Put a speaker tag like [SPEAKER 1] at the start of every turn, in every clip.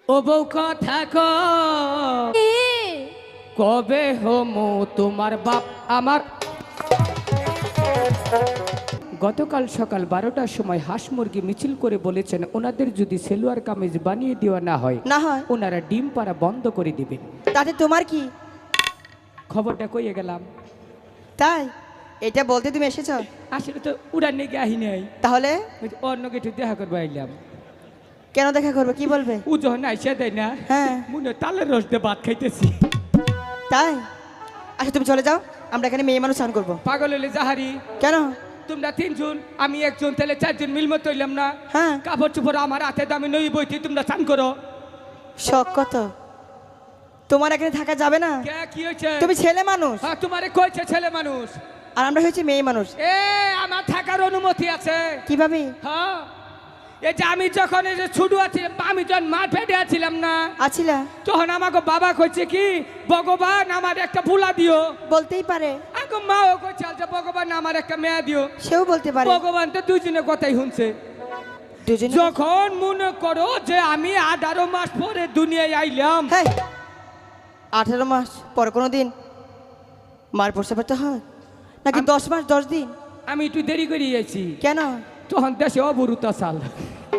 [SPEAKER 1] ও বউ কথা কবে হমু তোমার বাপ আমার। গতকাল সকাল 12টার সময় হাঁস মুরগি মিছিল করে বলেছেন ওনাদের যদি সেলুয়ার কামিজ বানিয়ে দেওয়া না হয় ওনারা ডিম পাড়া বন্ধ করে দিবেন।
[SPEAKER 2] তাতে তোমার কি?
[SPEAKER 1] খবরটা কইয়ে গেলাম।
[SPEAKER 2] তাই এটা বলতে তুমি এসেছো?
[SPEAKER 1] আসলে তো উড়ান নিয়ে আহি নাই,
[SPEAKER 2] তাহলে
[SPEAKER 1] অন্য কিছু দেখা করবো আইলাম।
[SPEAKER 2] কেন দেখা করবে? কি বলবে?
[SPEAKER 1] ও যখন আইসা দেয় না,
[SPEAKER 2] হ্যাঁ
[SPEAKER 1] মনে হয় তালের রস দিয়ে ভাত খাইতেছি।
[SPEAKER 2] তাই আচ্ছা তুমি চলে যাও, আমরা এখানে মেয়ে মানুষ স্নান করবো।
[SPEAKER 1] পাগল হলে জাহারি
[SPEAKER 2] কেন?
[SPEAKER 1] তোমরা 3 জন আমি 1 জন, তাহলে 4 জন মিলমত হইলাম না?
[SPEAKER 2] হ্যাঁ
[SPEAKER 1] কাপড় চোপড় আমার হাতে দামি নই বইতে তোমরা চান করো।
[SPEAKER 2] শখ কত তোমার এখানে থাকা যাবে না।
[SPEAKER 1] কি হয়েছে?
[SPEAKER 2] তুমি ছেলে মানুষ।
[SPEAKER 1] হ্যাঁ তোমারে কইছে ছেলে মানুষ,
[SPEAKER 2] আর আমরা হচ্ছে মেয়ে মানুষ।
[SPEAKER 1] আমার থাকার অনুমতি আছে।
[SPEAKER 2] কিভাবে?
[SPEAKER 1] হ্যাঁ এই যে আমি যখন এই যে ছোট আছিলাম, আমি যখন মা পেটে আছিলাম না,
[SPEAKER 2] আছিলা
[SPEAKER 1] তখন আমাকে বাবা কইছে কি ভগবান আমার একটা বুলা দিও।
[SPEAKER 2] বলতেই পারে।
[SPEAKER 1] আমাকে মাও কইছে যে ভগবান আমার একটা মেয়ে দিও।
[SPEAKER 2] সেও বলতে পারে।
[SPEAKER 1] ভগবান তো দুজনের কথাই শুনছে। যখন মনে করো যে আমি 18 মাস পরে দুনিয়ায় আইলাম।
[SPEAKER 2] 18 মাস পর কোনো দিন মার প্রসব হতে হয় নাকি 10 মাস 10 দিন?
[SPEAKER 1] আমি একটু দেরি করে গেছি।
[SPEAKER 2] কেন?
[SPEAKER 1] তখন দেশে অবরুতা সাল।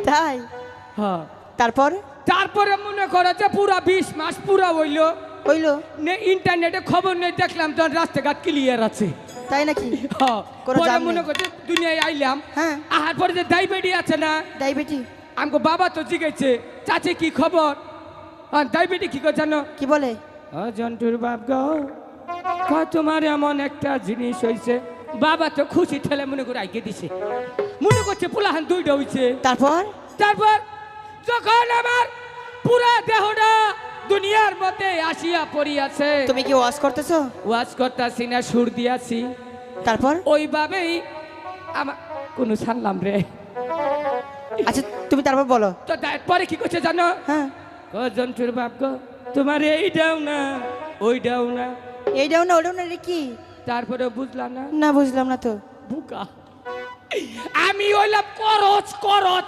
[SPEAKER 2] তাই?
[SPEAKER 1] হ্যাঁ
[SPEAKER 2] তারপরে
[SPEAKER 1] মনে করো যে পুরা 20 মাস পুরা হইলো ইন্টারনেটে খবর নেই, দেখলাম তখন রাস্তাঘাট ক্লিয়ার আছে।
[SPEAKER 2] তাই নাকি?
[SPEAKER 1] মনে করছে দুনিয়ায় আইলাম।
[SPEAKER 2] হ্যাঁ
[SPEAKER 1] আহার পরে যে ডায়াবেটিস আছে না,
[SPEAKER 2] ডায়াবেটিস
[SPEAKER 1] আমাকে বাবা তো জিজ্ঞেছে চাচি কি খবর। ডায়াবেটিস কি করে জানো?
[SPEAKER 2] কি বলে?
[SPEAKER 1] জন্টুর বাপ গো তোমার এমন একটা জিনিস হয়েছে। বাবা তো খুশি ঠেলে মনে করে আইকে দিছে, মনে করছে পোলাহান 2টা হয়েছে।
[SPEAKER 2] তারপর
[SPEAKER 1] যখন আমার পুরা দেহটা দুনিয়ার মধ্যে আসিয়া পড়িয়াছে।
[SPEAKER 2] তুমি কি ওয়াজ করতেছো?
[SPEAKER 1] ওয়াজ করতেছি না, সুর দিয়াছি।
[SPEAKER 2] তারপর
[SPEAKER 1] ওইভাবেই আমার কোন ছাড়লাম রে।
[SPEAKER 2] আচ্ছা তুমি তারপর বলো
[SPEAKER 1] তো পরে কি করছে জানো?
[SPEAKER 2] হ্যাঁ
[SPEAKER 1] জন্টুর বাপ গো তোমার এইটাও না ওইটাও না।
[SPEAKER 2] এইটাও না ওটাও না রে কি?
[SPEAKER 1] তারপরে বুঝলাম না।
[SPEAKER 2] না বুঝলাম না তো।
[SPEAKER 1] বুকা আমি হইলাম করচ করচ।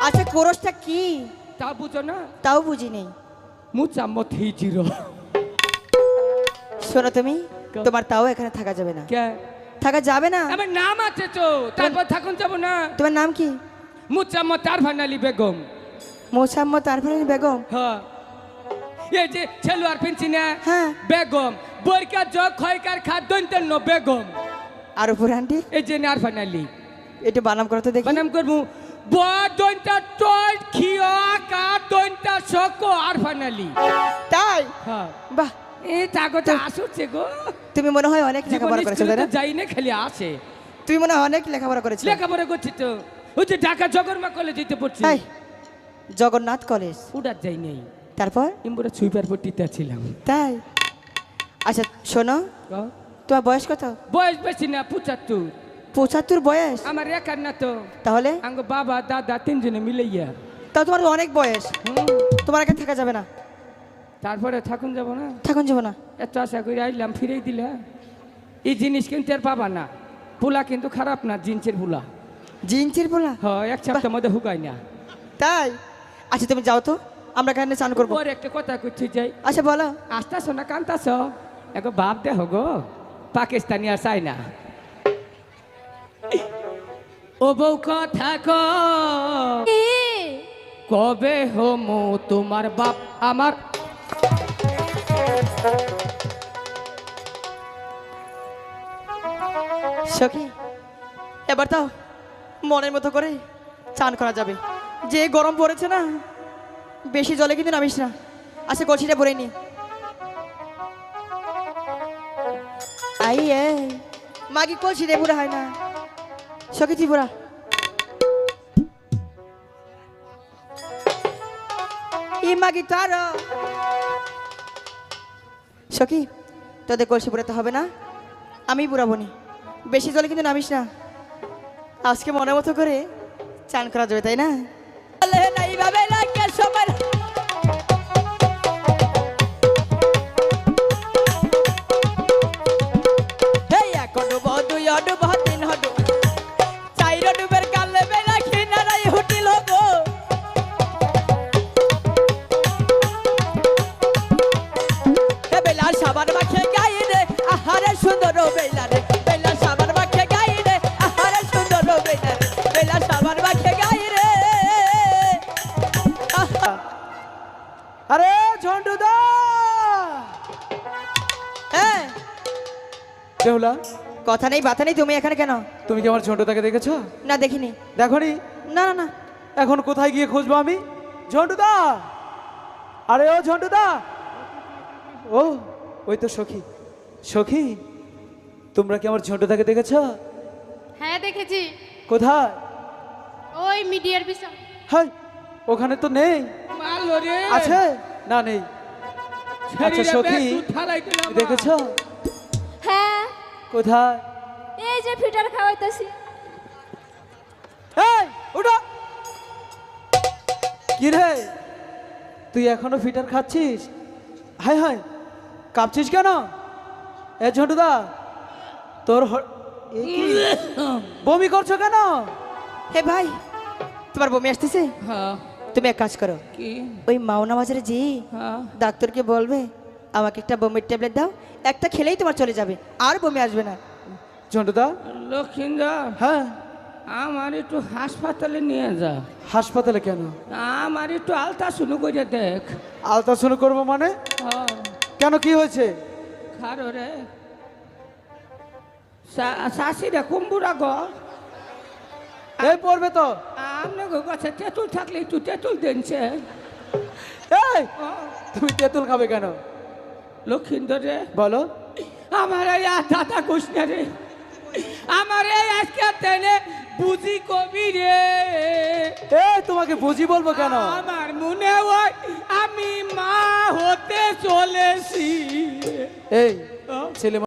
[SPEAKER 2] আচ্ছা করচটা কি
[SPEAKER 1] তা বুঝো না?
[SPEAKER 2] তাও বুঝি নেই।
[SPEAKER 1] মুচাম্মত হিজিরো।
[SPEAKER 2] শোনো তুমি, তোমার তাও এখানে থাকা যাবে না।
[SPEAKER 1] কে
[SPEAKER 2] থাকা যাবে না?
[SPEAKER 1] আমার নাম আছে তো, তারপর থাকুন যাব না।
[SPEAKER 2] তোমার নাম কি?
[SPEAKER 1] মুচাম্মত আরফান আলী বেগম।
[SPEAKER 2] মোসাম্মত আরফান আলী বেগম?
[SPEAKER 1] হ্যাঁ এই যে ছেলুয়ার পেন্সি না,
[SPEAKER 2] হ্যাঁ
[SPEAKER 1] বেগম বইকার জগ খয়কার খাদ্যন্তের ন বেগম।
[SPEAKER 2] আর উপর আন্টি
[SPEAKER 1] এই যে আরফান আলী।
[SPEAKER 2] এটা বানাম করো তো দেখি।
[SPEAKER 1] বানাম করবো দইনটা টয় খিয়া কা দইনটা শকো আরফান আলী।
[SPEAKER 2] তাই?
[SPEAKER 1] হ্যাঁ
[SPEAKER 2] বাহ
[SPEAKER 1] এই তাগতে আসছে গো।
[SPEAKER 2] তুমি মনে হয় অনেক লেখাপড়া করেছো তাই না?
[SPEAKER 1] যাই না খালি আসে।
[SPEAKER 2] তুমি মনে হয় অনেক লেখাপড়া করেছো।
[SPEAKER 1] লেখাপড়া করছি তো, ওই যে ঢাকা জগন্নাথ কলেজে পড়ছি।
[SPEAKER 2] জগন্নাথ কলেজ?
[SPEAKER 1] উড়ার যাই নাই।
[SPEAKER 2] তারপর
[SPEAKER 1] ইমবুরা সুইপার পট্টিতে ছিলাম।
[SPEAKER 2] তাই? আচ্ছা শোনো, তোমার বয়স কত?
[SPEAKER 1] বয়স বেশি না, 75।
[SPEAKER 2] 75 বয়স?
[SPEAKER 1] আমার একার না তো।
[SPEAKER 2] তাহলে
[SPEAKER 1] আঙ্গ বাবা দাদা 3 জনে মিলাইয়া।
[SPEAKER 2] তাও তোমার অনেক বয়স। তোমার এখানে থাকা যাবে না।
[SPEAKER 1] তারপরে থাকুন যাব না?
[SPEAKER 2] থাকুন যাব না।
[SPEAKER 1] এত আশা করে আইলাম, ফিরেই দিলা। এই জিনিস কিন্তু আর পাবা না। পোলা কিন্তু খারাপ না, জিন্সের পোলা।
[SPEAKER 2] জিন্সের পোলা?
[SPEAKER 1] হ্যাঁ, 1 সপ্তাহের মধ্যে হুকায় না।
[SPEAKER 2] তাই? আচ্ছা তুমি যাও তো, আমরা এখানে স্নান করবো।
[SPEAKER 1] পরে একটা কথা কইতে যাই।
[SPEAKER 2] আচ্ছা বলো।
[SPEAKER 1] আসতাছ না কান্তাছ? এগো বাপ দেহ গো, পাকিস্তানি আর চাই না। ও বউ কথা কবে হমু তোমার বাপ আমার।
[SPEAKER 2] সখী এবার তাও মনের মতো করে চান করা যাবে। যে গরম পড়েছে না, বেশি জলে কিন্তু নামিস না। আচ্ছা কলসিটা ভরে নি। আই মাগি কলসি রে পুরা হয় না। সখী ত্রিপুরা ই মাগি তার। সখী তোদের কলসি পুরাতে হবে না, আমি পুরাবো নি। বেশি জলে কিন্তু নামিস না। আজকে মনের মতো করে চান করা যাবে তাই না? এইভাবে লাগে সবার।
[SPEAKER 3] আরে ঝন্টুদা!
[SPEAKER 2] হ্যাঁ,
[SPEAKER 3] বেহুলা,
[SPEAKER 2] কথা নেই বাতা নেই, তুমি এখানে কেন?
[SPEAKER 3] তুমি কি আমার ঝন্টুদাকে দেখেছো?
[SPEAKER 2] না দেখিনি।
[SPEAKER 3] দেখোনি?
[SPEAKER 2] না না না,
[SPEAKER 3] এখন কোথায় গিয়ে খুঁজবো আমি? ঝন্টুদা! আরে ও ঝন্টুদা! ও, ওই তো সখী। সখী, তোমরা কি আমার ঝন্টুদাকে দেখেছো?
[SPEAKER 4] হ্যাঁ দেখেছি,
[SPEAKER 3] কোথায়?
[SPEAKER 4] ওই মিডিয়ার পিছনে।
[SPEAKER 3] হাই, ওখানে তো নেই।
[SPEAKER 1] মারলো রে
[SPEAKER 3] আছে? না, নেই। আচ্ছা
[SPEAKER 1] শরীরে
[SPEAKER 3] সখী,
[SPEAKER 1] ব্যাগ ঠালাই দিলাম
[SPEAKER 3] দেখেছো?
[SPEAKER 4] হ্যাঁ,
[SPEAKER 3] কোথায়?
[SPEAKER 4] এই যে ফিটার খাওয়াইতেছি।
[SPEAKER 3] এই, উঠো! কি রে, তুই এখনো ফিটার খাচ্ছিস? হাই হাই, কাঁপছিস কেন? এ ঝন্টুদা, তোর এ কি? বমি করছো কেন?
[SPEAKER 2] হে ভাই, তোমার বমি আসতেছে?
[SPEAKER 1] হ্যাঁ
[SPEAKER 2] তুমি এক কাজ করো,
[SPEAKER 1] কি
[SPEAKER 2] ওই মাওনা বাজারে যে
[SPEAKER 1] হ্যাঁ
[SPEAKER 2] ডাক্তারকে বলবে আমাকে একটা বমির ট্যাবলেট দাও, একটা খেলেই তোমার চলে যাবে, আর বমি আসবে না।
[SPEAKER 3] ঝন্টুদা,
[SPEAKER 1] লক্ষিন্দর
[SPEAKER 3] হ্যাঁ,
[SPEAKER 1] আমার একটু হাসপাতালে নিয়ে যা।
[SPEAKER 3] হাসপাতালে কেন?
[SPEAKER 1] আমার একটু আলতা শুরু করে দেখ।
[SPEAKER 3] আলট্রাসাউন্ড করবো মানে?
[SPEAKER 1] হ্যাঁ
[SPEAKER 3] কেন, কি হয়েছে?
[SPEAKER 1] খারো রে শাশিরা কুম্বুরা গো,
[SPEAKER 3] এই পড়বে তো।
[SPEAKER 1] আপনাকে কাছে তেঁতুল থাকলে একটু তেঁতুল দিনছে।
[SPEAKER 3] এই, তুমি তেঁতুল খাবে কেন?
[SPEAKER 1] লক্ষিন্দর রে
[SPEAKER 3] বলো।
[SPEAKER 1] আমার এই দাদা কৃষ্ণ রে, আমার এই আজকে তেনে বুঝি কবি রে।
[SPEAKER 3] এই, তোমাকে বুঝি বলবো কেন?
[SPEAKER 1] আমার মনে হয় আমি মা হতে চলেছি।
[SPEAKER 3] এই ছেলে